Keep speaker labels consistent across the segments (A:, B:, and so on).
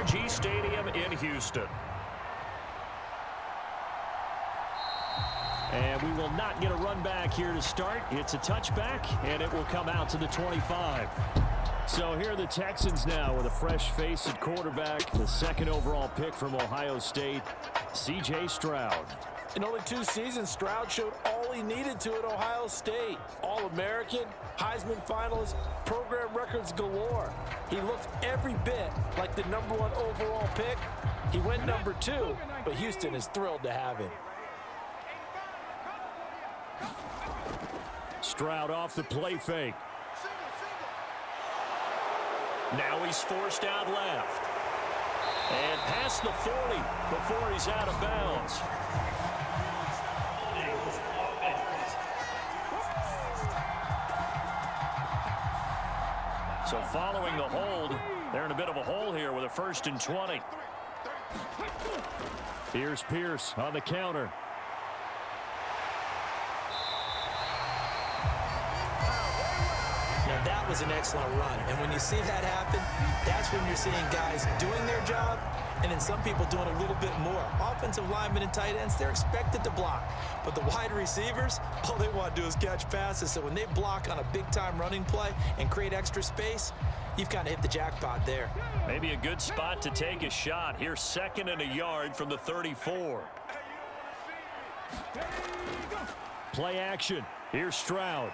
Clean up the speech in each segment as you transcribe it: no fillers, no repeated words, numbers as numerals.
A: NRG Stadium in Houston. And we will not get a run back here to start. It's a touchback, and it will come out to the 25. So here are the Texans now with a fresh face at quarterback, the second overall pick from Ohio State, C.J. Stroud.
B: In only 2 seasons, Stroud showed all he needed to at Ohio State. All-American, Heisman finalist, program records galore. He looks every bit like the #1 overall pick. He went #2, but Houston is thrilled to have him.
A: Stroud off the play fake. Now he's forced out left. And past the 40 before he's out of bounds. So following the hold, they're in a bit of a hole here with a 1st and 20. Here's Pierce on the counter.
B: Now that was an excellent run, and when you see that happen, that's when you're seeing guys doing their job, and then some people doing a little bit more. Offensive linemen and tight ends, they're expected to block, but the wide receivers, all they want to do is catch passes. So when they block on a big-time running play and create extra space, you've kind of hit the jackpot there.
A: Maybe a good spot to take a shot. Here's 2nd and a yard from the 34. Play action. Here's Stroud.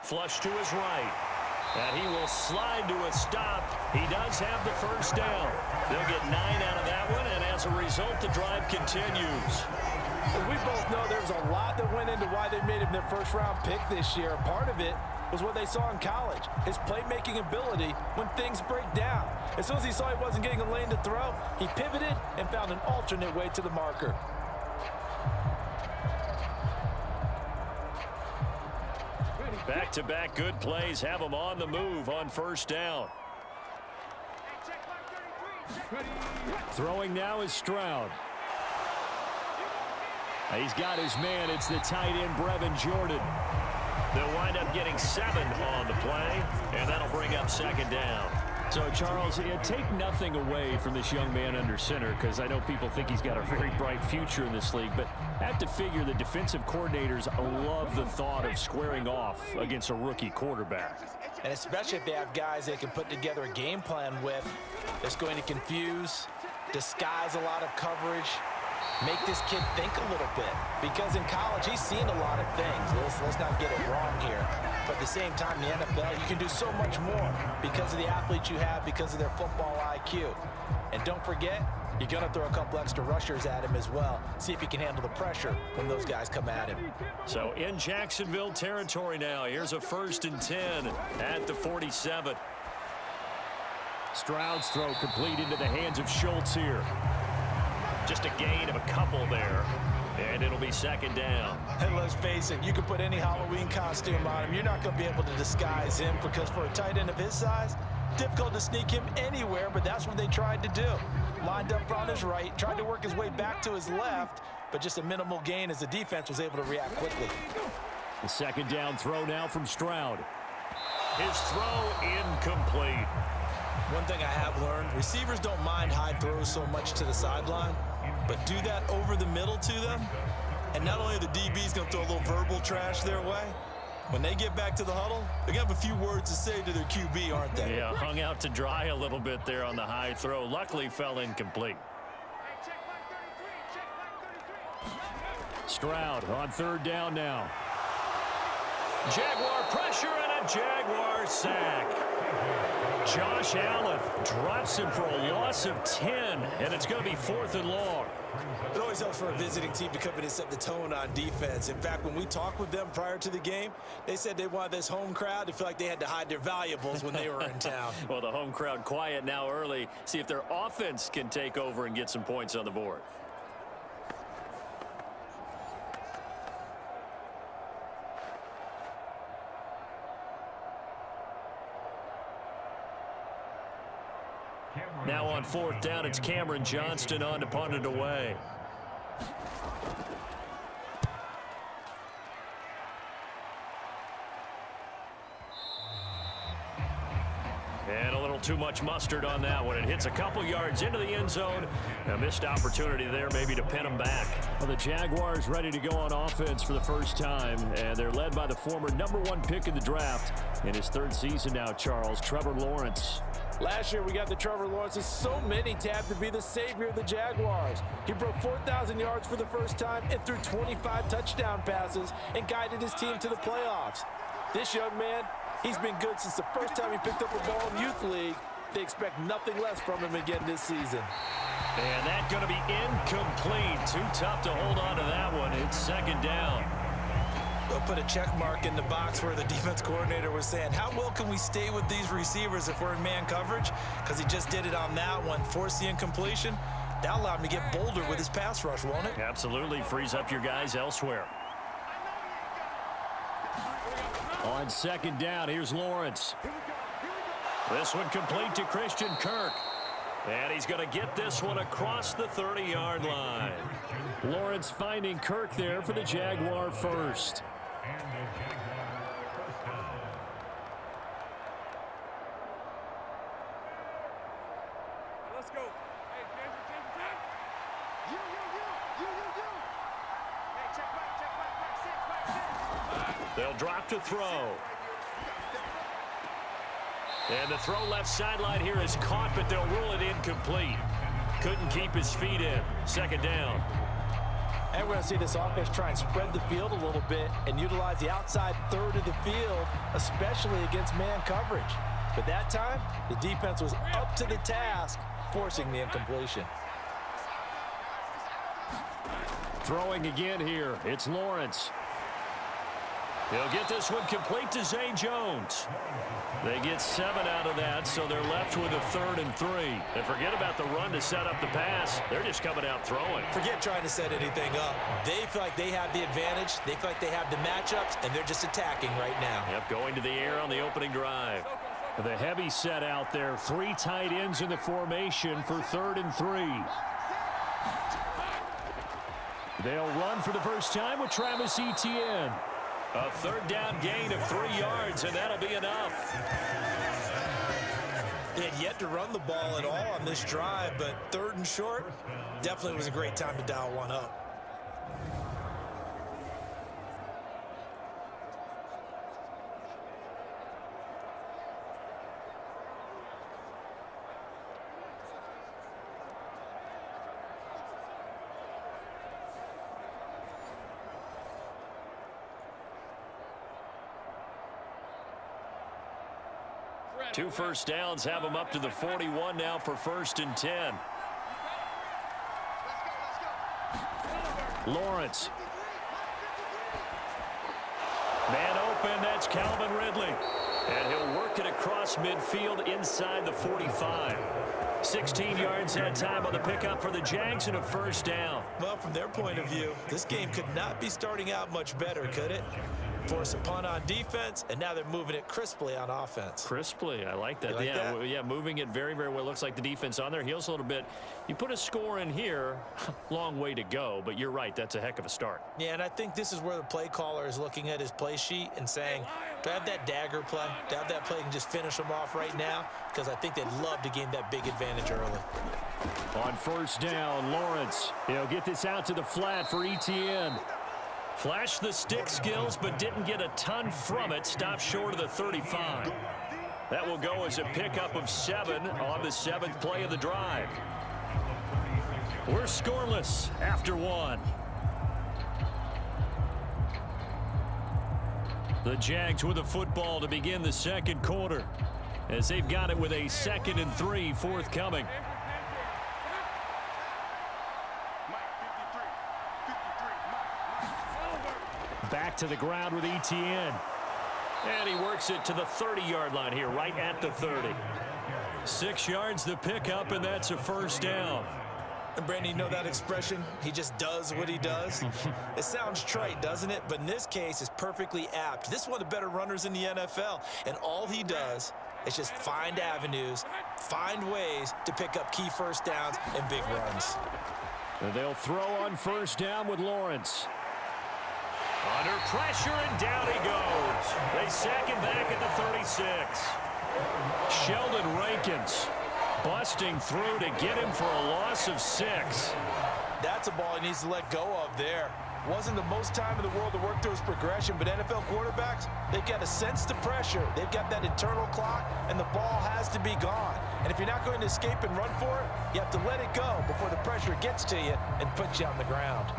A: Flush to his right. And he will slide to a stop. He does have the 1st down. They'll get 9 out of that one, and as a result, the drive continues.
B: As we both know, there's a lot that went into why they made him their 1st-round pick this year. Part of it was what they saw in college, his playmaking ability when things break down. As soon as he saw he wasn't getting a lane to throw, he pivoted and found an alternate way to the marker.
A: Back-to-back good plays have him on the move on 1st down. Throwing now is Stroud. He's got his man. It's the tight end, Brevin Jordan. They'll wind up getting 7 on the play, and that'll bring up 2nd down. So, Charles, take nothing away from this young man under center, because I know people think he's got a very bright future in this league, but I have to figure the defensive coordinators love the thought of squaring off against a rookie quarterback.
B: And especially if they have guys they can put together a game plan with that's going to confuse, disguise a lot of coverage, make this kid think a little bit. Because in college, he's seen a lot of things. Let's not get it wrong here. But at the same time, in the NFL, you can do so much more because of the athletes you have, because of their football IQ. And don't forget, you're going to throw a couple extra rushers at him as well. See if he can handle the pressure when those guys come at him.
A: So in Jacksonville territory now, here's a 1st and 10 at the 47. Stroud's throw complete into the hands of Schultz here. Just a gain of a couple there. And it'll be 2nd down.
B: And let's face it, you can put any Halloween costume on him. You're not going to be able to disguise him, because for a tight end of his size, difficult to sneak him anywhere, but that's what they tried to do. Lined up on his right, tried to work his way back to his left, but just a minimal gain as the defense was able to react quickly.
A: The 2nd down throw now from Stroud. His throw incomplete.
B: One thing I have learned, receivers don't mind high throws so much to the sideline, but do that over the middle to them, and not only are the DB's going to throw a little verbal trash their way, when they get back to the huddle, they're going to have a few words to say to their QB, aren't they?
A: Yeah, hung out to dry a little bit there on the high throw. Luckily fell incomplete. Stroud on 3rd down now. Jaguar pressure and a Jaguar sack. Josh Allen drops him for a loss of 10, and it's going to be 4th and long.
B: It always helps for a visiting team to come in and set the tone on defense. In fact, when we talked with them prior to the game, they said they wanted this home crowd to feel like they had to hide their valuables when they were in town.
A: Well, the home crowd quiet now early. See if their offense can take over and get some points on the board. Now on 4th down, it's Cameron Johnston on to punt it away. And a little too much mustard on that one. It hits a couple yards into the end zone. A missed opportunity there maybe to pin them back. Well, the Jaguars ready to go on offense for the first time, and they're led by the former #1 pick in the draft in his third season now, Charles, Trevor Lawrence.
B: Last year, we got the Trevor Lawrences. So many tabbed to be the savior of the Jaguars. He broke 4,000 yards for the first time and threw 25 touchdown passes and guided his team to the playoffs. This young man, he's been good since the first time he picked up a ball in Youth League. They expect nothing less from him again this season.
A: And that's going to be incomplete. Too tough to hold on to that one. It's second down.
B: They'll put a check mark in the box where the defense coordinator was saying, how well can we stay with these receivers if we're in man coverage? Because he just did it on that one, forced the incompletion. That allowed him to get bolder with his pass rush, won't it?
A: Absolutely. Frees up your guys elsewhere. On second down, here's Lawrence. This one complete to Christian Kirk. And he's going to get this one across the 30-yard line. Lawrence finding Kirk there for the Jaguar first.
C: Let's go. Hey, change the time. You. Hey, check back, 6.
A: They'll drop to throw. And the throw left sideline here is caught, but they'll rule it incomplete. Couldn't keep his feet in. Second down.
B: And we're going to see this offense try and spread the field a little bit and utilize the outside third of the field, especially against man coverage. But that time, the defense was up to the task, forcing the incompletion.
A: Throwing again here. It's Lawrence. He'll get this one complete to Zay Jones. They get 7 out of that, so they're left with a 3rd and 3. And forget about the run to set up the pass. They're just coming out throwing.
B: Forget trying to set anything up. They feel like they have the advantage. They feel like they have the matchups, and they're just attacking right now.
A: Yep, going to the air on the opening drive. The heavy set out there. 3 tight ends in the formation for 3rd and 3. They'll run for the first time with Travis Etienne. A 3rd down gain of 3 yards, and that'll be enough.
B: They had yet to run the ball at all on this drive, but 3rd and short definitely was a great time to dial one up.
A: Two first downs have them up to the 41 now for 1st and 10. Lawrence. Man open, that's Calvin Ridley. And he'll work it across midfield inside the 45. 16 yards that time on the pickup for the Jags and a 1st down.
B: Well, from their point of view, this game could not be starting out much better, could it? Force a punt on defense, and now they're moving it crisply on offense.
A: Crisply, I like that.
B: You like that?
A: Yeah, moving it very, very well. Looks like the defense on their heels a little bit. You put a score in here, long way to go, but you're right, that's a heck of a start.
B: Yeah, and I think this is where the play caller is looking at his play sheet and saying, do I have that dagger play? Do I have that play and just finish them off right now? Because I think they'd love to gain that big advantage early.
A: On 1st down, Lawrence. He'll get this out to the flat for Etienne. Flashed the stick skills, but didn't get a ton from it. Stopped short of the 35. That will go as a pickup of 7 on the 7th play of the drive. We're scoreless after 1. The Jags with the football to begin the 2nd quarter, as they've got it with a 2nd and 3 forthcoming. Back to the ground with Etienne. And he works it to the 30-yard line here, right at the 30. 6 yards the pickup, and that's a 1st down.
B: And Brandon, you know that expression? He just does what he does. It sounds trite, doesn't it? But in this case, it's perfectly apt. This is one of the better runners in the NFL, and all he does is just find avenues, find ways to pick up key 1st downs and big runs.
A: And they'll throw on 1st down with Lawrence. Under pressure, and down he goes. They sack him back at the 36. Sheldon Rankins busting through to get him for a loss of 6.
B: That's a ball he needs to let go of there. Wasn't the most time in the world to work through his progression, but NFL quarterbacks, they've got to sense the pressure. They've got that internal clock, and the ball has to be gone. And if you're not going to escape and run for it, you have to let it go before the pressure gets to you and puts you on the ground.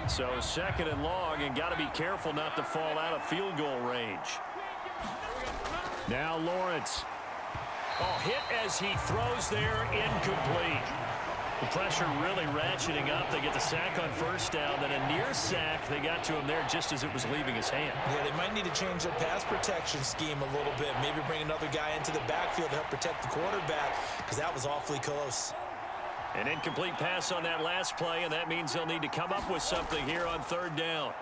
A: So 2nd and long, and got to be careful not to fall out of field goal range. Now Lawrence. Oh, hit as he throws there, incomplete. The pressure really ratcheting up. They get the sack on 1st down, then a near sack. They got to him there just as it was leaving his hand.
B: Yeah, they might need to change their pass protection scheme a little bit. Maybe bring another guy into the backfield to help protect the quarterback, because that was awfully close.
A: An incomplete pass on that last play, and that means they'll need to come up with something here on 3rd down.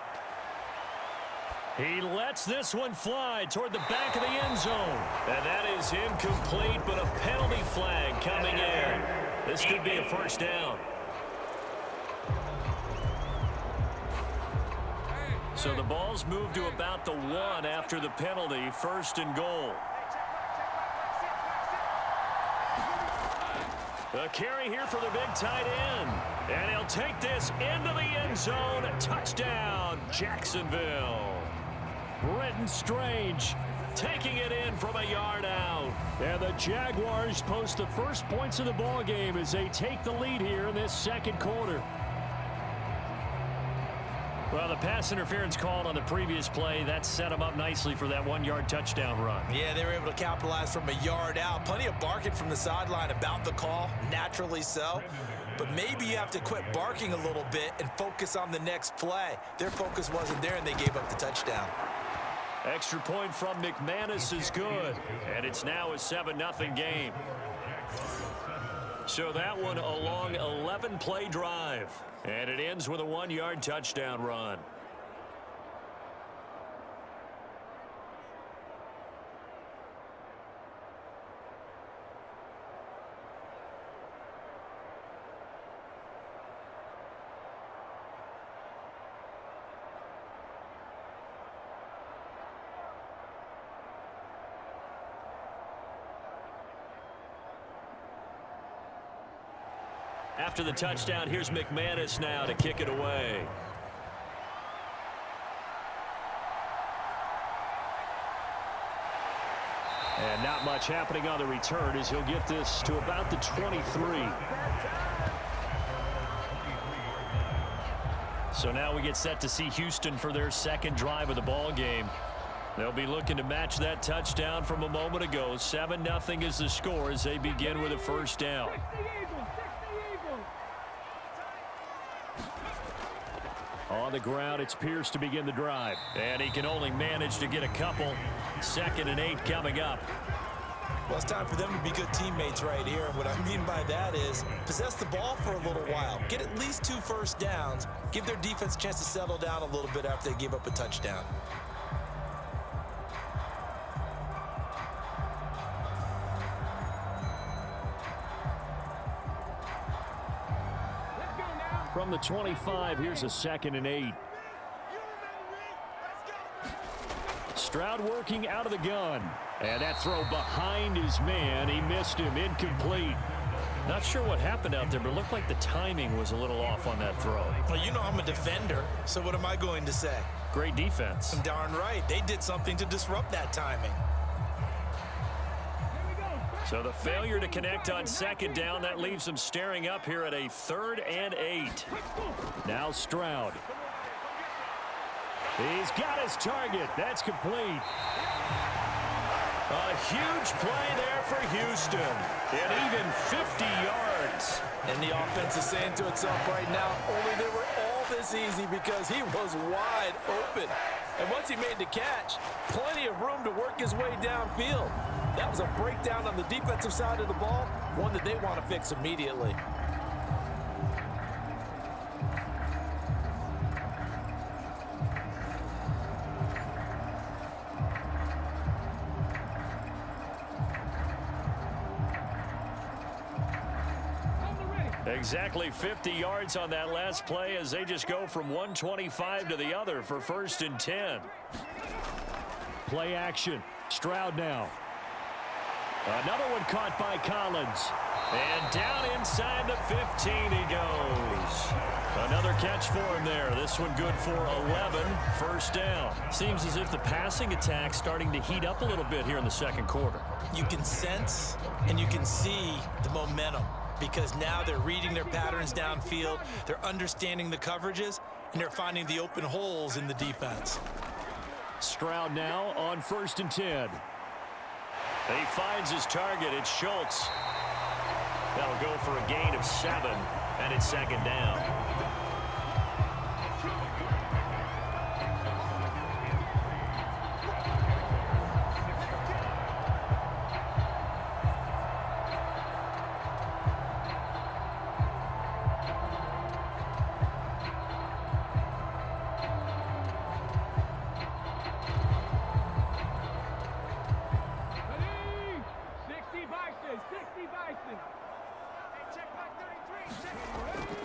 A: He lets this one fly toward the back of the end zone. And that is incomplete, but a penalty flag coming in. This could be a 1st down. So the ball's moved to about the 1 after the penalty, 1st and goal. A carry here for the big tight end. And he'll take this into the end zone. Touchdown, Jacksonville. Brenton Strange taking it in from a yard out. And the Jaguars post the first points of the ball game as they take the lead here in this 2nd quarter. Well, the pass interference called on the previous play, that set them up nicely for that 1-yard touchdown run.
B: Yeah, they were able to capitalize from a yard out. Plenty of barking from the sideline about the call, naturally so. But maybe you have to quit barking a little bit and focus on the next play. Their focus wasn't there, and they gave up the touchdown.
A: Extra point from McManus is good, and it's now a 7-0 game. So that one a long 11-play drive, and it ends with a 1-yard touchdown run. After the touchdown, here's McManus now to kick it away. And not much happening on the return as he'll get this to about the 23. So now we get set to see Houston for their 2nd drive of the ball game. They'll be looking to match that touchdown from a moment ago. 7-0 is the score as they begin with a 1st down. On the ground, it's Pierce to begin the drive. And he can only manage to get a couple. 2nd and 8 coming up.
B: Well, it's time for them to be good teammates right here. And what I mean by that is possess the ball for a little while. Get at least 2 first downs. Give their defense a chance to settle down a little bit after they give up a touchdown.
A: From the 25, here's a 2nd and 8. Stroud working out of the gun. And that throw behind his man. He missed him. Incomplete. Not sure what happened out there, but it looked like the timing was a little off on that throw.
B: Well, you know I'm a defender, so what am I going to say?
A: Great defense.
B: Darn right. They did something to disrupt that timing.
A: So the failure to connect on 2nd down, that leaves them staring up here at a 3rd and 8. Now Stroud. He's got his target. That's complete. A huge play there for Houston. And even 50 yards.
B: And the offense is saying to itself right now, only they were all this easy because he was wide open. And once he made the catch, plenty of room to work his way downfield. That was a breakdown on the defensive side of the ball, one that they want to fix immediately.
A: Exactly 50 yards on that last play as they just go from 125 to the other for 1st and 10. Play action. Stroud now. Another one caught by Collins. And down inside the 15 he goes. Another catch for him there. This one good for 11. 1st down. Seems as if the passing attack's starting to heat up a little bit here in the 2nd quarter.
B: You can sense and you can see the momentum because now they're reading their patterns downfield. They're understanding the coverages, and they're finding the open holes in the defense.
A: Stroud now on 1st and 10. He finds his target. It's Schultz. That'll go for a gain of 7, and it's 2nd down.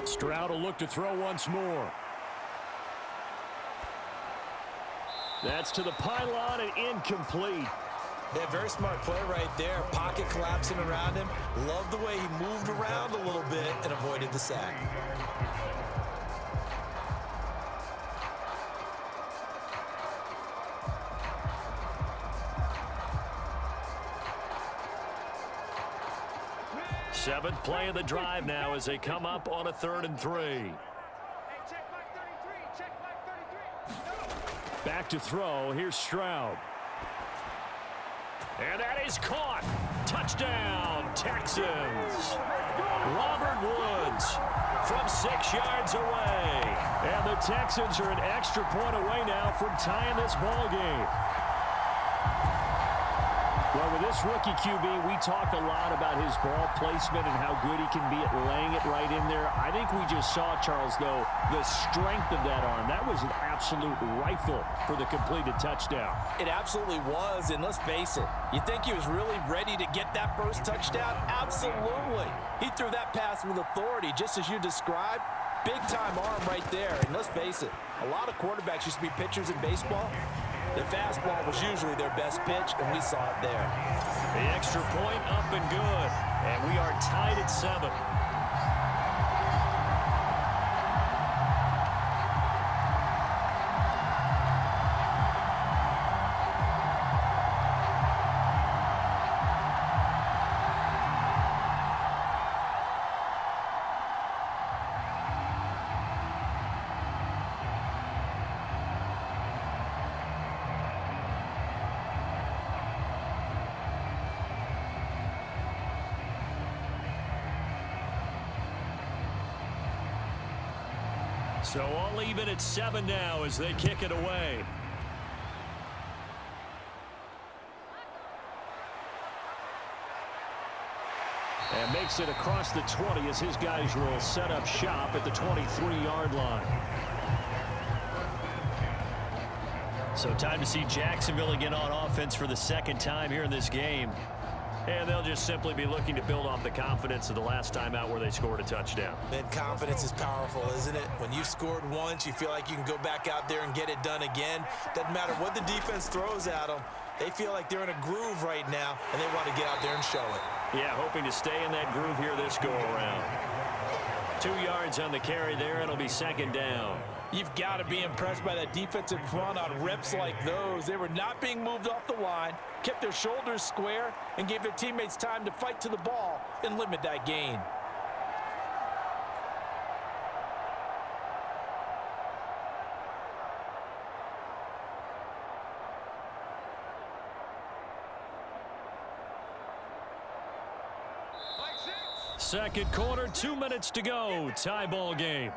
A: Stroud will look to throw once more. That's to the pylon and incomplete.
B: Yeah, very smart play right there. Pocket collapsing around him. Love the way he moved around a little bit and avoided the sack.
A: Seventh play of the drive now as they come up on a 3rd and 3. Back to throw. Here's Stroud. And that is caught. Touchdown, Texans. Robert Woods from 6 yards away. And the Texans are an extra point away now from tying this ball game. Well, with this rookie QB, we talked a lot about his ball placement and how good he can be at laying it right in there. I think we just saw, Charles, though, the strength of that arm. That was an absolute rifle for the completed touchdown.
B: It absolutely was, and let's face it, you think he was really ready to get that first touchdown? Absolutely. He threw that pass with authority, just as you described. Big-time arm right there, and let's face it, a lot of quarterbacks used to be pitchers in baseball. The fastball was usually their best pitch, and we saw it there.
A: The extra point up and good, and we are tied at 7. So all even at 7 now as they kick it away. And makes it across the 20 as his guys will set up shop at the 23-yard line. So time to see Jacksonville again on offense for the 2nd time here in this game. And they'll just simply be looking to build off the confidence of the last time out where they scored a touchdown.
B: Man, confidence is powerful, isn't it? When you've scored once, you feel like you can go back out there and get it done again. Doesn't matter what the defense throws at them. They feel like they're in a groove right now, and they want to get out there and show it.
A: Yeah, hoping to stay in that groove here this go-around. 2 yards on the carry there, and it'll be 2nd down.
B: You've got to be impressed by that defensive front on reps like those. They were not being moved off the line, kept their shoulders square, and gave their teammates time to fight to the ball and limit that gain.
A: Second quarter, 2 minutes to go. Tie ball game.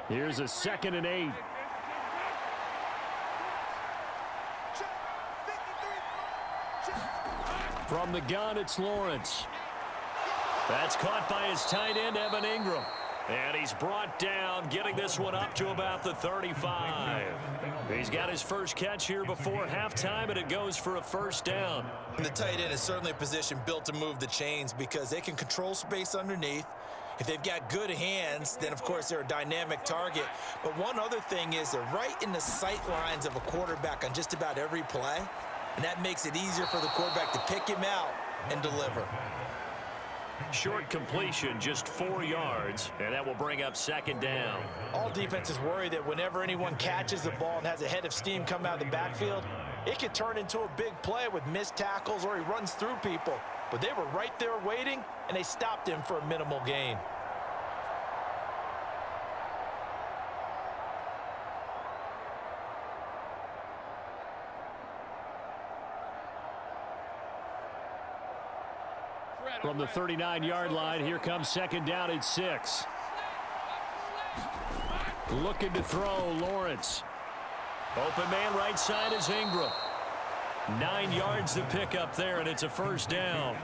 A: Here's a 2nd and 8. From the gun, it's Lawrence. That's caught by his tight end, Evan Ingram. And he's brought down, getting this one up to about the 35. He's got his first catch here before halftime, and it goes for a first down.
B: And the tight end is certainly a position built to move the chains because they can control space underneath. If they've got good hands, then, of course, they're a dynamic target. But one other thing is they're right in the sight lines of a quarterback on just about every play, and that makes it easier for the quarterback to pick him out and deliver.
A: Short completion, just 4 yards, and that will bring up second down.
B: All defenses worry that whenever anyone catches the ball and has a head of steam come out of the backfield, it can turn into a big play with missed tackles or he runs through people. But they were right there waiting, and they stopped him for a minimal gain.
A: From the 39-yard line, here comes second down at 6. Looking to throw, Lawrence. Open man right side is Ingram. 9 yards to pick up there, and it's a first down.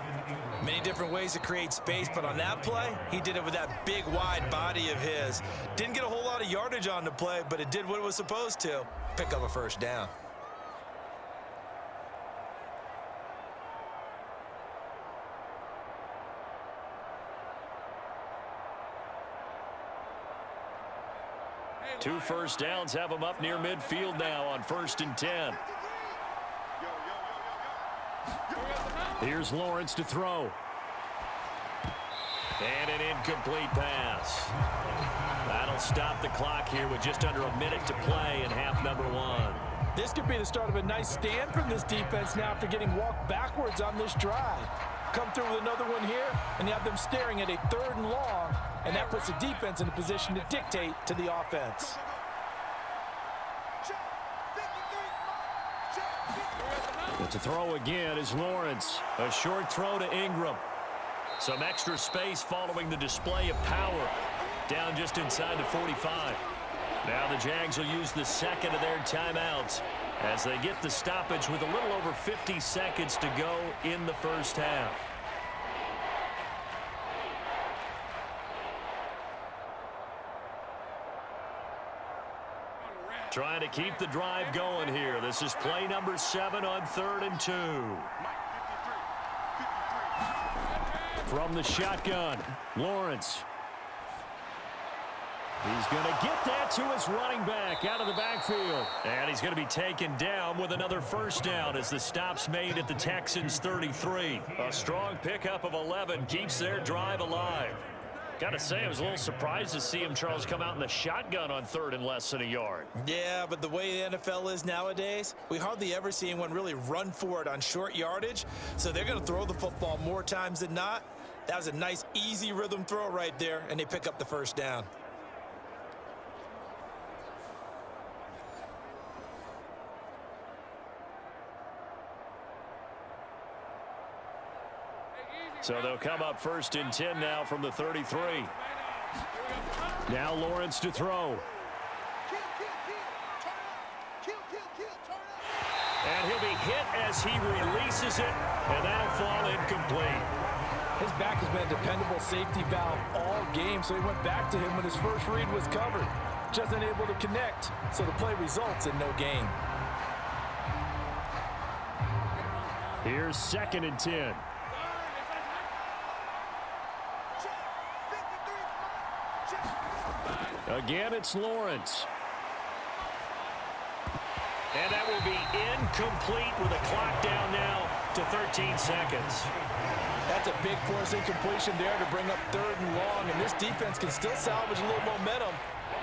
B: Many different ways to create space, but on that play, he did it with that big, wide body of his. Didn't get a whole lot of yardage on the play, but it did what it was supposed to. Pick up a first down.
A: Two first downs have him up near midfield now on 1st and 10. Here's Lawrence to throw. And an incomplete pass. That'll stop the clock here with just under a minute to play in half number 1.
B: This could be the start of a nice stand from this defense now after getting walked backwards on this drive. Come through with another one here, and you have them staring at a 3rd and long, and that puts the defense in a position to dictate to the offense.
A: But to throw again is Lawrence. A short throw to Ingram. Some extra space following the display of power. Down just inside the 45. Now the Jags will use the second of their timeouts as they get the stoppage with a little over 50 seconds to go in the first half. Trying to keep the drive going here. This is play number 7 on 3rd and 2. From the shotgun, Lawrence. He's going to get that to his running back out of the backfield. And he's going to be taken down with another first down as the stop's made at the Texans' 33. A strong pickup of 11 keeps their drive alive. Got to say, I was a little surprised to see him, Charles, come out in the shotgun on 3rd and less than a yard.
B: Yeah, but the way the NFL is nowadays, we hardly ever see anyone really run for it on short yardage. So they're going to throw the football more times than not. That was a nice, easy rhythm throw right there, and they pick up the first down.
A: So they'll come up 1st and 10 now from the 33. Now Lawrence to throw. And he'll be hit as he releases it, and that'll fall incomplete.
B: His back has been a dependable safety valve all game, so he went back to him when his first read was covered. Just unable to connect, so the play results in no gain.
A: Here's 2nd and 10. Again, it's Lawrence. And that will be incomplete with a clock down now to 13 seconds.
B: That's a big force incompletion there to bring up 3rd and long, and this defense can still salvage a little momentum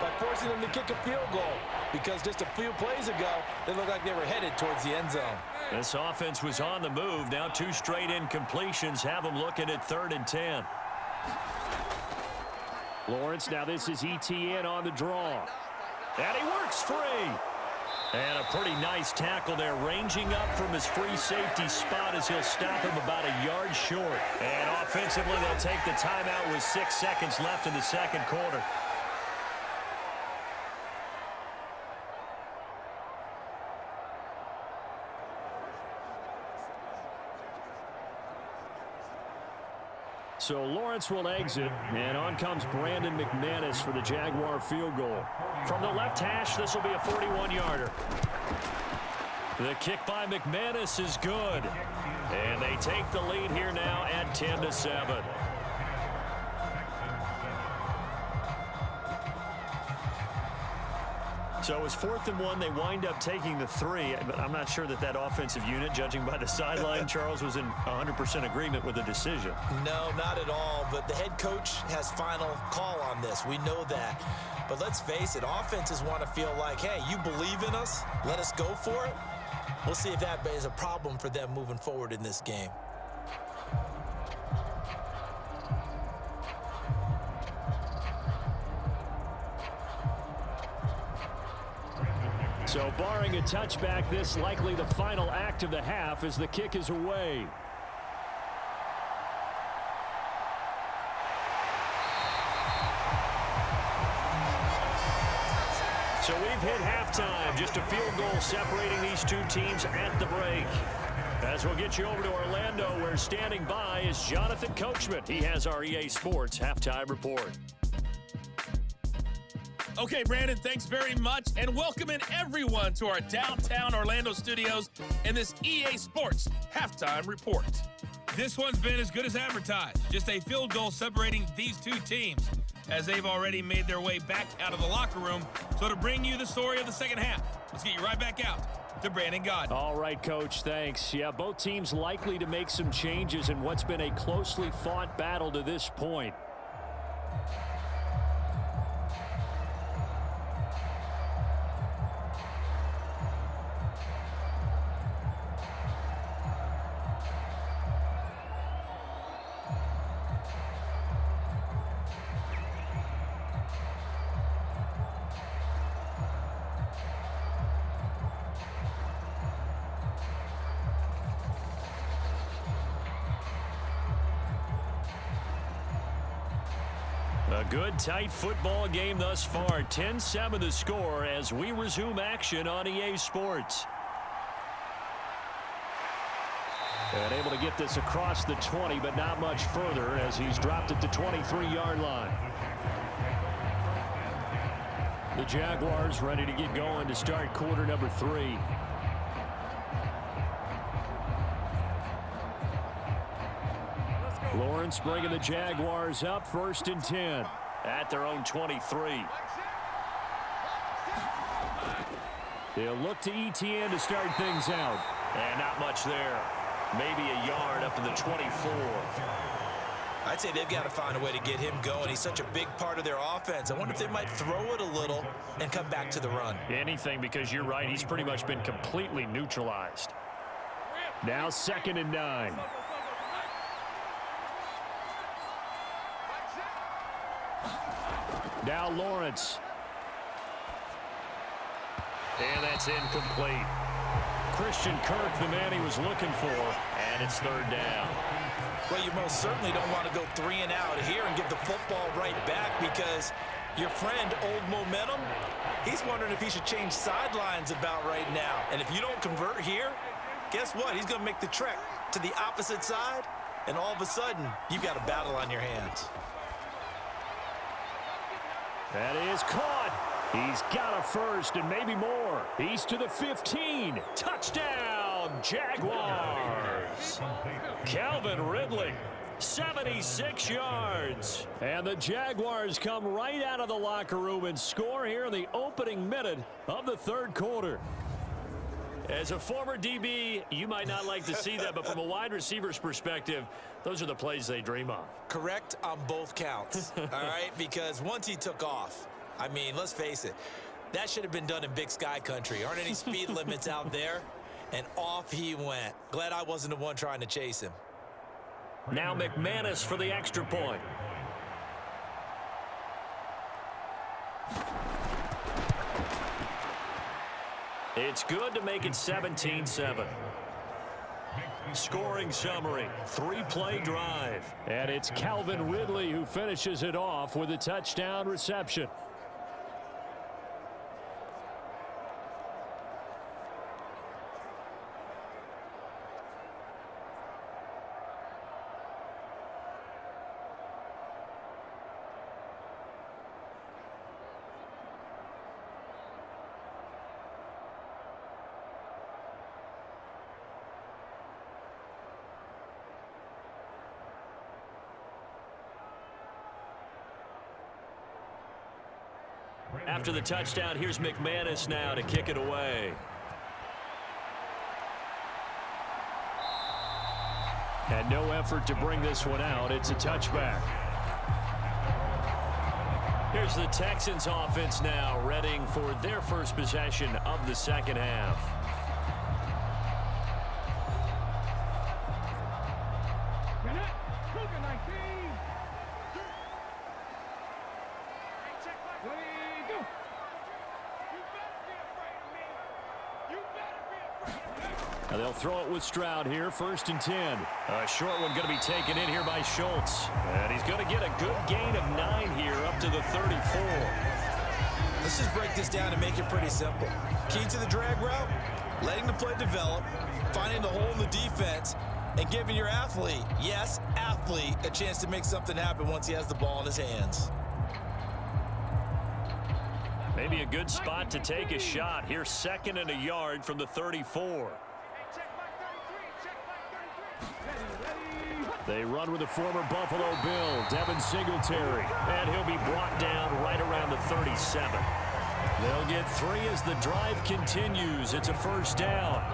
B: by forcing them to kick a field goal, because just a few plays ago, they looked like they were headed towards the end zone.
A: This offense was on the move. Now 2 straight incompletions have them looking at 3rd and 10. Lawrence, now this is ETN on the draw. And he works free. And a pretty nice tackle there, ranging up from his free safety spot as he'll stop him about a yard short. And offensively, they'll take the timeout with 6 seconds left in the second quarter. so Lawrence will exit, and on comes Brandon McManus for the Jaguar field goal. From the left hash, this will be a 41-yarder. The kick by McManus is good, and they take the lead here now at 10-7. So it was 4th and 1. They wind up taking the 3, but I'm not sure that offensive unit, judging by the sideline, Charles, was in 100% agreement with the decision.
B: No, not at all, but the head coach has final call on this. We know that. But let's face it, offenses want to feel like, hey, you believe in us, let us go for it. We'll see if that is a problem for them moving forward in this game.
A: So barring a touchback, this likely the final act of the half as the kick is away. So we've hit halftime. Just a field goal separating these two teams at the break. As we'll get you over to Orlando, where standing by is Jonathan Coachman. He has our EA Sports halftime report.
D: Okay, Brandon, thanks very much, and welcome in everyone to our downtown Orlando studios and this EA Sports halftime report. This one's been as good as advertised. Just a field goal separating these two teams as they've already made their way back out of the locker room. So to bring you the story of the second half, let's get you right back out to Brandon Gaudin.
A: All right, Coach, thanks. Yeah, both teams likely to make some changes in what's been a closely fought battle to this point. A good, tight football game thus far. 10-7 the score as we resume action on EA Sports. And able to get this across the 20, but not much further as he's dropped it to 23-yard line. The Jaguars ready to get going to start quarter number 3. Lawrence bringing the Jaguars up, 1st and 10 at their own 23. They'll look to ETN to start things out. And not much there. Maybe a yard up to the 24.
B: I'd say they've got to find a way to get him going. He's such a big part of their offense. I wonder if they might throw it a little and come back to the run.
A: Anything, because you're right. He's pretty much been completely neutralized. Now 2nd and 9. Now Lawrence. And that's incomplete. Christian Kirk, the man he was looking for, and it's 3rd down.
B: Well, you most certainly don't want to go 3 and out here and give the football right back because your friend, Old Momentum, he's wondering if he should change sidelines about right now. And if you don't convert here, guess what? He's going to make the trek to the opposite side, and all of a sudden, you've got a battle on your hands.
A: That is caught. He's got a first and maybe more. He's to the 15. Touchdown, Jaguars. Calvin Ridley, 76 yards. And the Jaguars come right out of the locker room and score here in the opening minute of the 3rd quarter. As a former DB, you might not like to see that, but from a wide receiver's perspective, those are the plays they dream of.
B: Correct on both counts, all right? Because once he took off, I mean, let's face it, that should have been done in Big Sky country. Aren't any speed limits out there? And off he went. Glad I wasn't the one trying to chase him.
A: Now McManus for the extra point. It's good to make it 17-7. Scoring summary, 3-play drive. And it's Calvin Ridley who finishes it off with a touchdown reception. After the touchdown, here's McManus now to kick it away. And no effort to bring this one out. It's a touchback. Here's the Texans offense now, readying for their first possession of the second half. And they'll throw it with Stroud here, 1st and 10. A short one going to be taken in here by Schultz. And he's going to get a good gain of 9 here up to the 34.
B: Let's just break this down and make it pretty simple. Key to the drag route, letting the play develop, finding the hole in the defense, and giving your athlete, yes, athlete, a chance to make something happen once he has the ball in his hands.
A: Maybe a good spot to take a shot. Here's 2nd and a yard from the 34. They run with the former Buffalo Bill, Devin Singletary, and he'll be brought down right around the 37. They'll get 3 as the drive continues. It's a 1st down.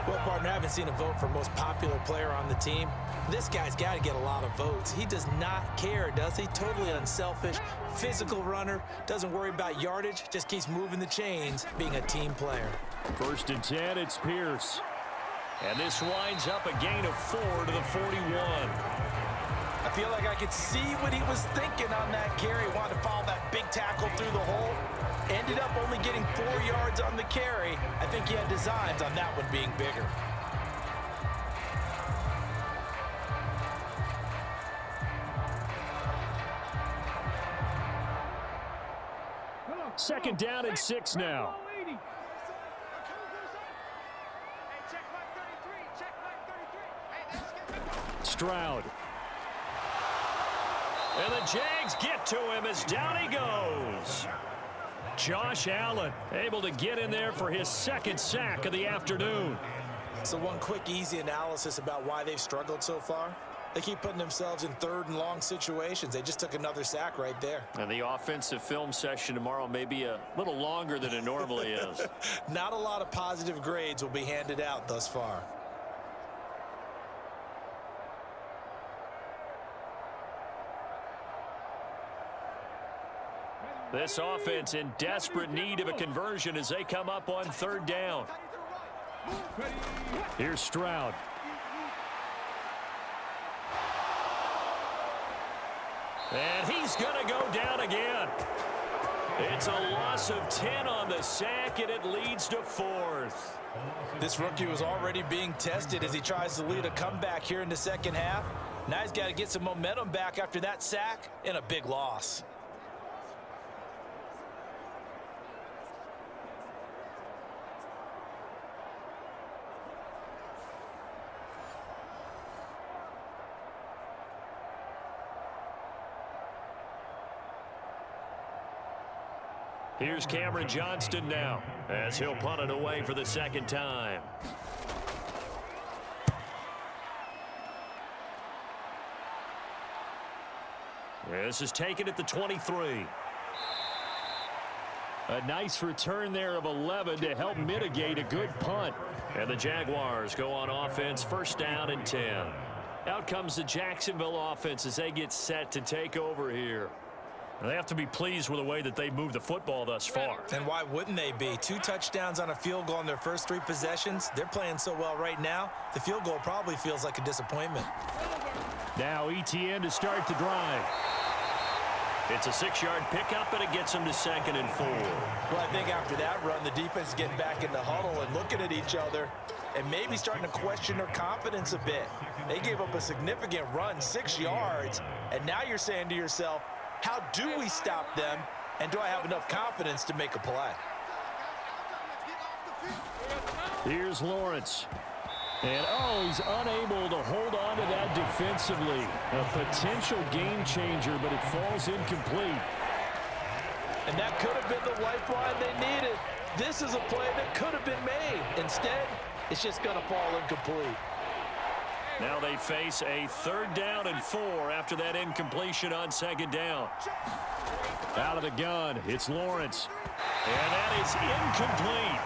B: Well, partner, I haven't seen a vote for most popular player on the team. This guy's got to get a lot of votes. He does not care, does he? Totally unselfish, physical runner, doesn't worry about yardage, just keeps moving the chains, being a team player.
A: 1st and 10, it's Pierce. And this winds up a gain of 4 to the 41.
B: I feel like I could see what he was thinking on that carry. Wanted to follow that big tackle through the hole. Ended up only getting 4 yards on the carry. I think he had designs on that one being bigger.
A: Second down and 6 now. Stroud. And the Jags get to him as down he goes. Josh Allen able to get in there for his 2nd sack of the afternoon.
B: So one quick, easy analysis about why they've struggled so far. They keep putting themselves in 3rd and long situations. They just took another sack right there.
A: And the offensive film session tomorrow may be a little longer than it normally is.
B: Not a lot of positive grades will be handed out thus far.
A: This offense in desperate need of a conversion as they come up on 3rd down. Here's Stroud. And he's going to go down again. It's a loss of 10 on the sack, and it leads to 4th.
B: This rookie was already being tested as he tries to lead a comeback here in the second half. Now he's got to get some momentum back after that sack and a big loss.
A: Here's Cameron Johnston now as he'll punt it away for the 2nd time. This is taken at the 23. A nice return there of 11 to help mitigate a good punt. And the Jaguars go on offense, 1st down and 10. Out comes the Jacksonville offense as they get set to take over here. They have to be pleased with the way that they moved the football thus far.
B: And why wouldn't they be? 2 touchdowns on a field goal in their first 3 possessions. They're playing so well right now, the field goal probably feels like a disappointment.
A: Now ETN to start the drive. It's a 6-yard pickup, and it gets them to 2nd and 4.
B: Well, I think after that run, the defense is getting back in the huddle and looking at each other and maybe starting to question their confidence a bit. They gave up a significant run, 6 yards, and now you're saying to yourself, how do we stop them, and do I have enough confidence to make a play?
A: Here's Lawrence. And, he's unable to hold on to that defensively. A potential game changer, but it falls incomplete.
B: And that could have been the lifeline they needed. This is a play that could have been made. Instead, it's just going to fall incomplete.
A: Now they face a 3rd down and 4 after that incompletion on 2nd down. Out of the gun, it's Lawrence. And that is incomplete.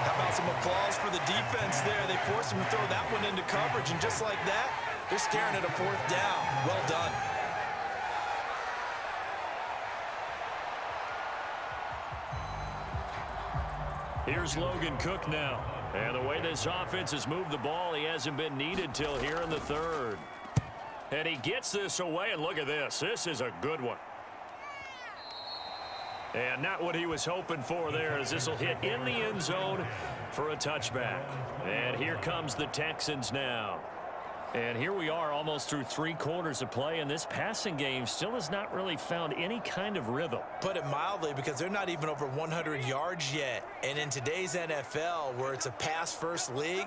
B: How about some applause for the defense there? They forced him to throw that one into coverage, and just like that, they're staring at a 4th down. Well done.
A: Here's Logan Cook now. And the way this offense has moved the ball, he hasn't been needed till here in the 3rd. And he gets this away, and look at this. This is a good one. And not what he was hoping for there, as this will hit in the end zone for a touchback. And here comes the Texans now. And here we are almost through 3 quarters of play, and this passing game still has not really found any kind of rhythm.
B: Put it mildly, because they're not even over 100 yards yet. And in today's NFL, where it's a pass-first league,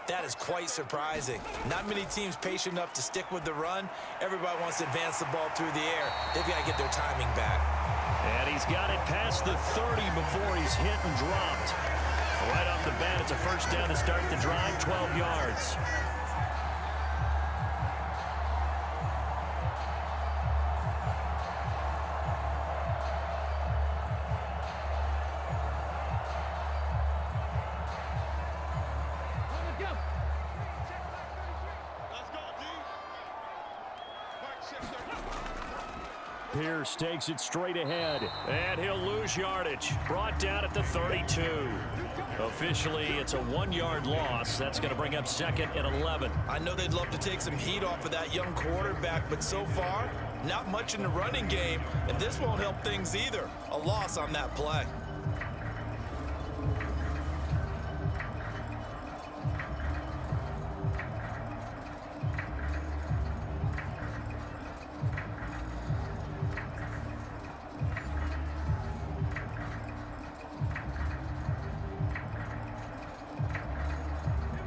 B: that is quite surprising. Not many teams patient enough to stick with the run. Everybody wants to advance the ball through the air. They've got to get their timing back.
A: And he's got it past the 30 before he's hit and dropped. Right off the bat, it's a 1st down to start the drive, 12 yards. Pierce takes it straight ahead, and he'll lose yardage. Brought down at the 32. Officially, it's a 1-yard loss. That's going to bring up 2nd and 11.
B: I know they'd love to take some heat off of that young quarterback, but so far, not much in the running game, and this won't help things either. A loss on that play.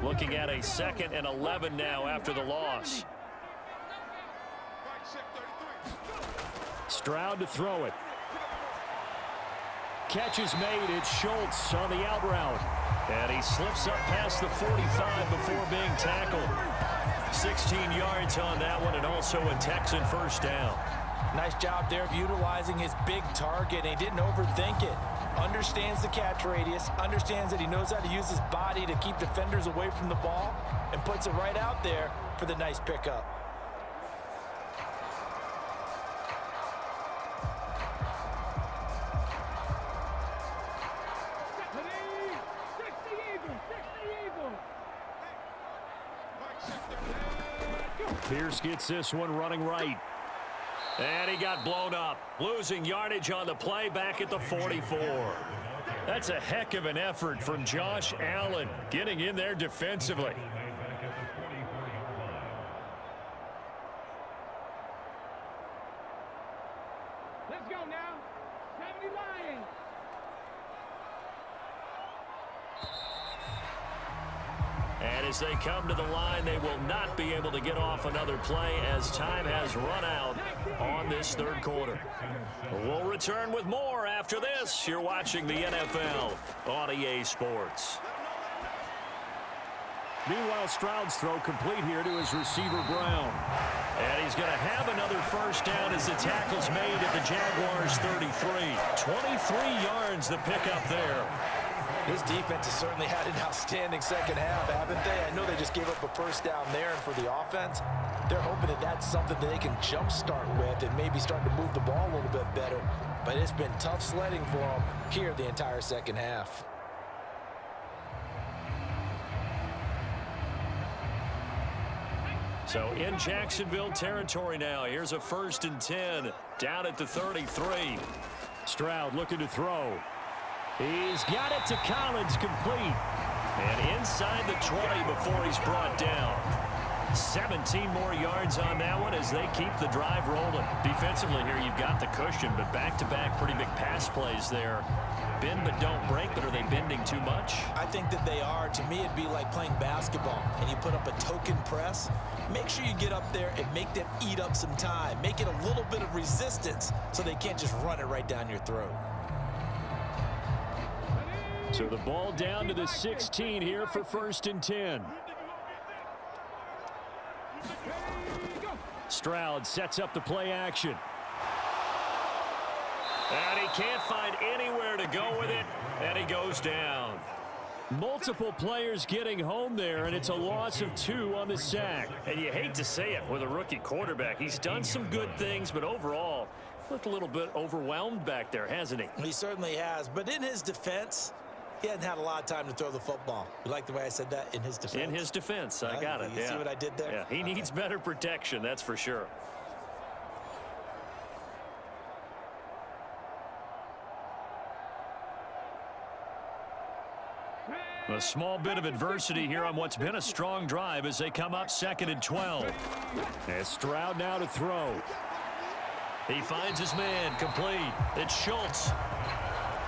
A: Looking at a 2nd and 11 now after the loss. Stroud to throw it. Catch is made. It's Schultz on the out route. And he slips up past the 45 before being tackled. 16 yards on that one, and also a Texan 1st down.
B: Nice job there of utilizing his big target, and he didn't overthink it. Understands the catch radius, understands that he knows how to use his body to keep defenders away from the ball, and puts it right out there for the nice pickup.
A: Pierce gets this one running right. And he got blown up, losing yardage on the play back at the 44. That's a heck of an effort from Josh Allen, getting in there defensively.
C: Let's go now. 70 Lions.
A: And as they come to the line, they will not be able to get off another play as time has run out on this 3rd quarter. We'll return with more after this. You're watching the NFL on EA Sports. Meanwhile, Stroud's throw complete here to his receiver, Brown. And he's going to have another 1st down as the tackle's made at the Jaguars 33. 23 yards the pickup there.
B: This defense has certainly had an outstanding 2nd half, haven't they? I know they just gave up a 1st down there, and for the offense, they're hoping that that's something that they can jumpstart with and maybe start to move the ball a little bit better. But it's been tough sledding for them here the entire 2nd half.
A: So in Jacksonville territory now. Here's a 1st and 10 down at the 33. Stroud looking to throw. He's got it to Collins, complete. And inside the 20 before he's brought down. 17 more yards on that one as they keep the drive rolling. Defensively here, you've got the cushion, but back-to-back pretty big pass plays there. Bend but don't break, but are they bending too much?
B: I think that they are. To me, it'd be like playing basketball, and you put up a token press. Make sure you get up there and make them eat up some time. Make it a little bit of resistance so they can't just run it right down your throat.
A: So the ball down to the 16 here for 1st and 10. Stroud sets up the play action. And he can't find anywhere to go with it, and he goes down. Multiple players getting home there, and it's a loss of 2 on the sack. And you hate to say it with a rookie quarterback. He's done some good things, but overall, looked a little bit overwhelmed back there, hasn't he?
B: He certainly has. But in his defense, he hadn't had a lot of time to throw the football. You like the way I said that? In his defense?
A: In his defense. I got it.
B: You see what I did there?
A: Yeah, he needs better protection, that's for sure. A small bit of adversity here on what's been a strong drive as they come up 2nd and 12. And Stroud now to throw. He finds his man complete. It's Schultz.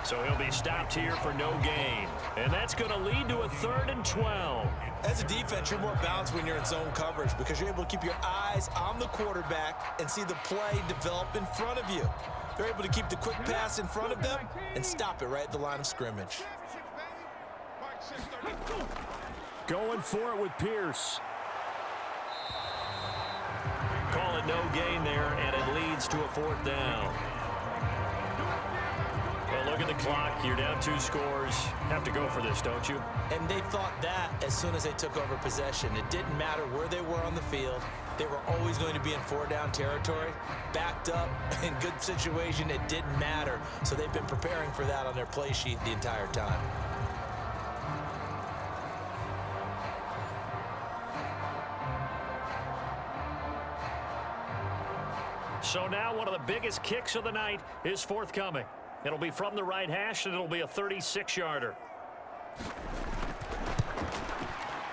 A: So he'll be stopped here for no gain. And that's going to lead to a 3rd and 12.
B: As a defense, you're more balanced when you're in zone coverage because you're able to keep your eyes on the quarterback and see the play develop in front of you. They're able to keep the quick pass in front of them and stop it right at the line of scrimmage.
A: Going for it with Pierce. Call it no gain there, and it leads to a 4th down. Well, look at the clock. You're down 2 scores. Have to go for this, don't you?
B: And they thought that as soon as they took over possession. It didn't matter where they were on the field. They were always going to be in 4-down territory. Backed up, in good situation, it didn't matter. So they've been preparing for that on their play sheet the entire time.
A: So now one of the biggest kicks of the night is forthcoming. It'll be from the right hash, and it'll be a 36-yarder.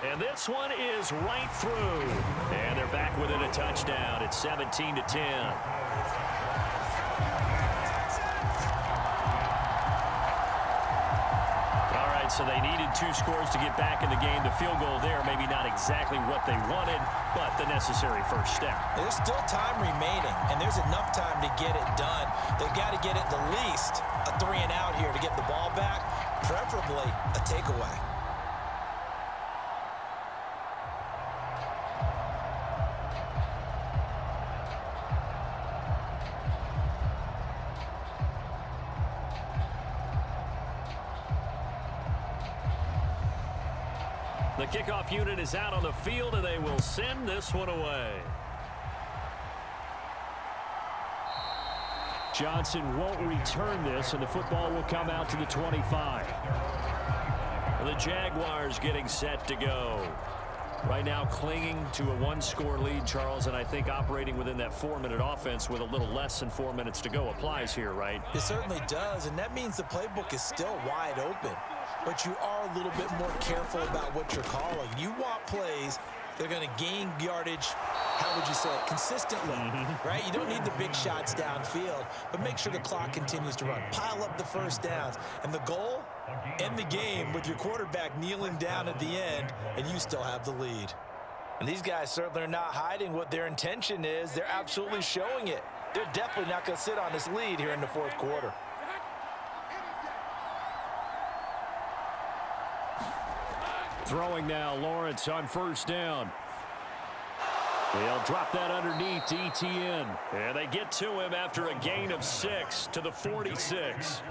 A: And this one is right through. And they're back within a touchdown. It's 17-10. So they needed 2 scores to get back in the game. The field goal there, maybe not exactly what they wanted, but the necessary first step.
B: There's still time remaining, and there's enough time to get it done. They've got to get at the least a 3 and out here to get the ball back, preferably a takeaway.
A: The kickoff unit is out on the field, and they will send this one away. Johnson won't return this, and the football will come out to the 25. The Jaguars getting set to go. Right now clinging to a 1-score lead, Charles, and I think operating within that 4-minute offense with a little less than 4 minutes to go applies here, right?
B: It certainly does, and that means the playbook is still wide open. But you are a little bit more careful about what you're calling. You want plays that are going to gain yardage, how would you say it, consistently, right? You don't need the big shots downfield, but make sure the clock continues to run. Pile up the first downs. And the goal, end the game with your quarterback kneeling down at the end, and you still have the lead. And these guys certainly are not hiding what their intention is. They're absolutely showing it. They're definitely not going to sit on this lead here in the 4th quarter.
A: Throwing now, Lawrence on 1st down. They'll drop that underneath to ETN. And they get to him after a gain of 6 to the 46.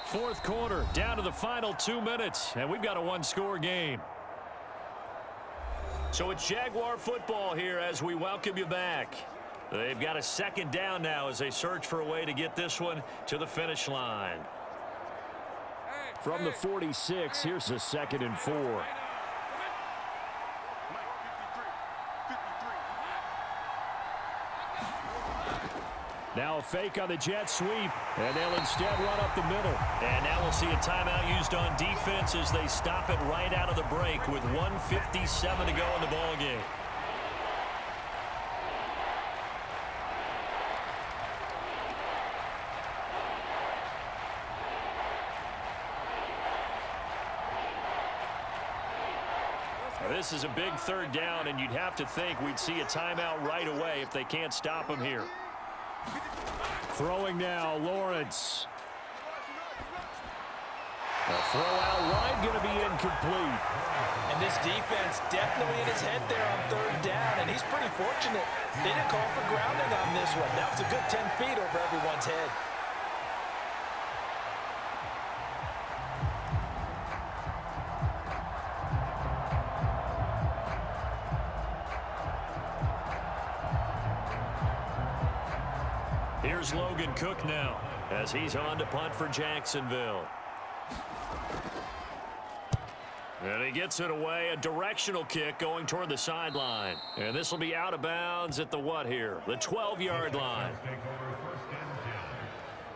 A: Fourth quarter, down to the final 2 minutes, and we've got a 1-score game. So it's Jaguar football here as we welcome you back. They've got a 2nd down now as they search for a way to get this one to the finish line. From the 46, here's a 2nd and 4. Now a fake on the jet sweep, and they'll instead run up the middle. And now we'll see a timeout used on defense as they stop it right out of the break with 1:57 to go in the ballgame. This is a big third down, and you'd have to think we'd see a timeout right away if they can't stop him here. Throwing now, Lawrence. The throw out wide going to be incomplete.
B: And this defense definitely in his head there on third down, and he's pretty fortunate. They didn't call for grounding on this one. That was a good 10 feet over everyone's head.
A: Here's Logan Cook now as he's on to punt for Jacksonville. And he gets it away, a directional kick going toward the sideline. And this will be out of bounds at the what here? The 12-yard line.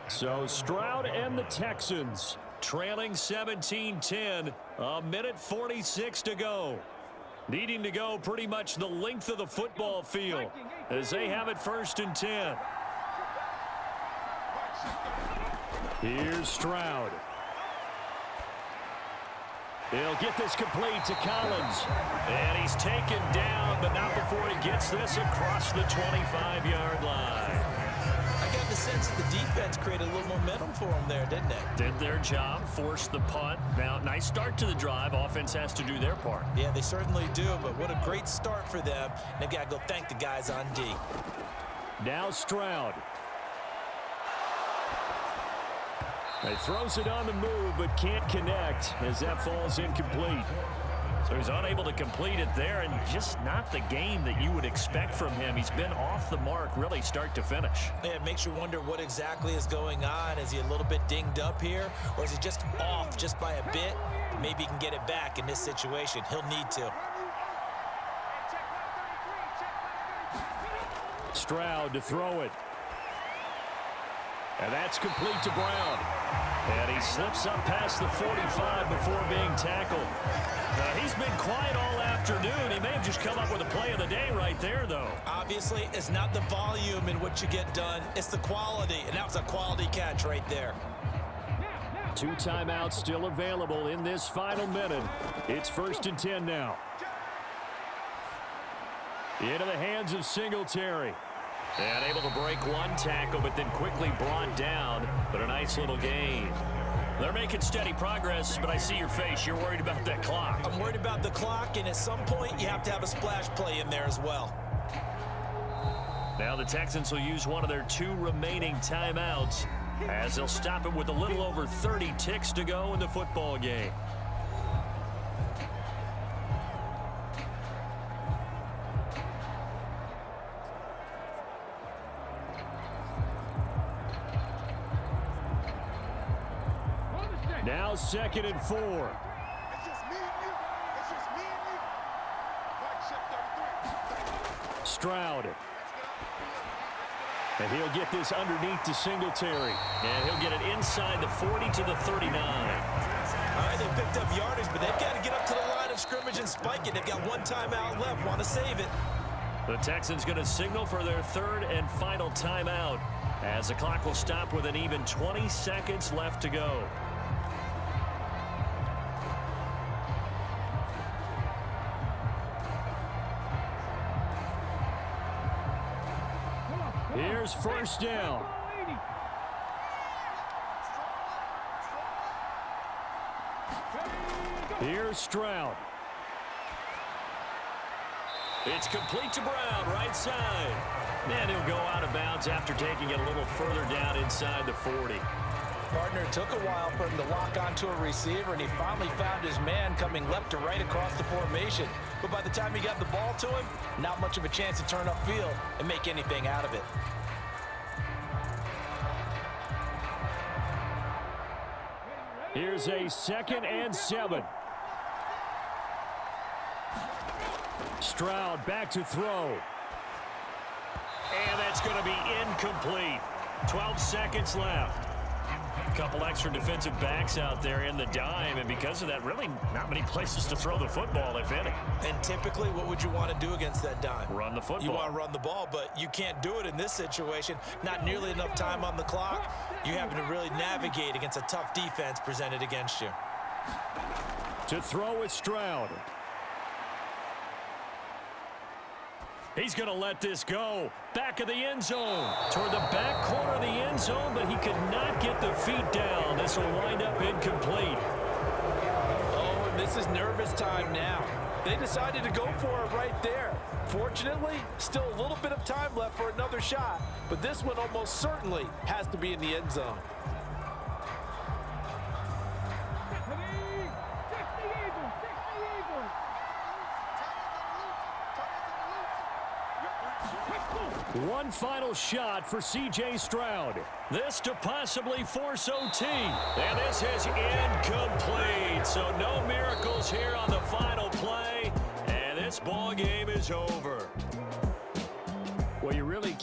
A: So Stroud and the Texans trailing 17-10, a minute 46 to go. Needing to go pretty much the length of the football field as they have it 1st and 10. Here's Stroud. He'll get this complete to Collins. And he's taken down, but not before he gets this across the 25-yard line.
B: I got the sense that the defense created a little momentum for them there, didn't they?
A: Did their job, forced the punt. Now, nice start to the drive. Offense has to do their part.
B: Yeah, they certainly do, but what a great start for them. They've got to go thank the guys on D.
A: Now Stroud. He throws it on the move, but can't connect as that falls incomplete. So he's unable to complete it there, and just not the game that you would expect from him. He's been off the mark really start to finish.
B: Yeah, it makes you wonder what exactly is going on. Is he a little bit dinged up here, or is he just off just by a bit? Maybe he can get it back in this situation. He'll need to.
A: Stroud to throw it. And that's complete to Brown. And he slips up past the 45 before being tackled. He's been quiet all afternoon. He may have just come up with a play of the day right there, though.
B: Obviously, it's not the volume in what you get done. It's the quality, and that was a quality catch right there.
A: 2 timeouts still available in this final minute. It's 1st and 10 now. Into the hands of Singletary. And able to break one tackle, but then quickly brought down. But a nice little gain. They're making steady progress, but I see your face. You're worried about that clock.
B: I'm worried about the clock, and at some point, you have to have a splash play in there as well.
A: Now the Texans will use one of their 2 remaining timeouts as they'll stop it with a little over 30 ticks to go in the football game. Now 2nd and 4.
C: It's just me and you. It's just me and you. Black shirt 33.
A: Stroud. And he'll get this underneath to Singletary. And he'll get it inside the 40 to the 39.
B: All right, they picked up yardage, but they've got to get up to the line of scrimmage and spike it. They've got 1 timeout left. Want to save it.
A: The Texans going to signal for their 3rd and final timeout as the clock will stop with an even 20 seconds left to go. Here's 1st down. Here's Stroud. It's complete to Brown, right side. And he'll go out of bounds after taking it a little further down inside the 40.
B: Partner, took a while for him to lock onto a receiver, and he finally found his man coming left to right across the formation. But by the time he got the ball to him, not much of a chance to turn upfield and make anything out of it.
A: Here's a 2nd and 7. Stroud back to throw. And that's going to be incomplete. 12 seconds left. A couple extra defensive backs out there in the dime, and because of that, really not many places to throw the football, if any.
B: And typically, what would you want to do against that dime?
A: Run the football.
B: You want to run the ball, but you can't do it in this situation. Not nearly enough time on the clock. You having to really navigate against a tough defense presented against you.
A: To throw with Stroud. He's going to let this go. Back of the end zone. Toward the back corner of the end zone, but he could not get the feet down. This will wind up incomplete.
B: Oh, and this is nervous time now. They decided to go for it right there. Fortunately, still a little bit of time left for another shot, but this one almost certainly has to be in the end zone.
A: One final shot for C.J. Stroud. This to possibly force OT. And this is incomplete. So no miracles here on the final play. And this ball game is over. Well, you really can't.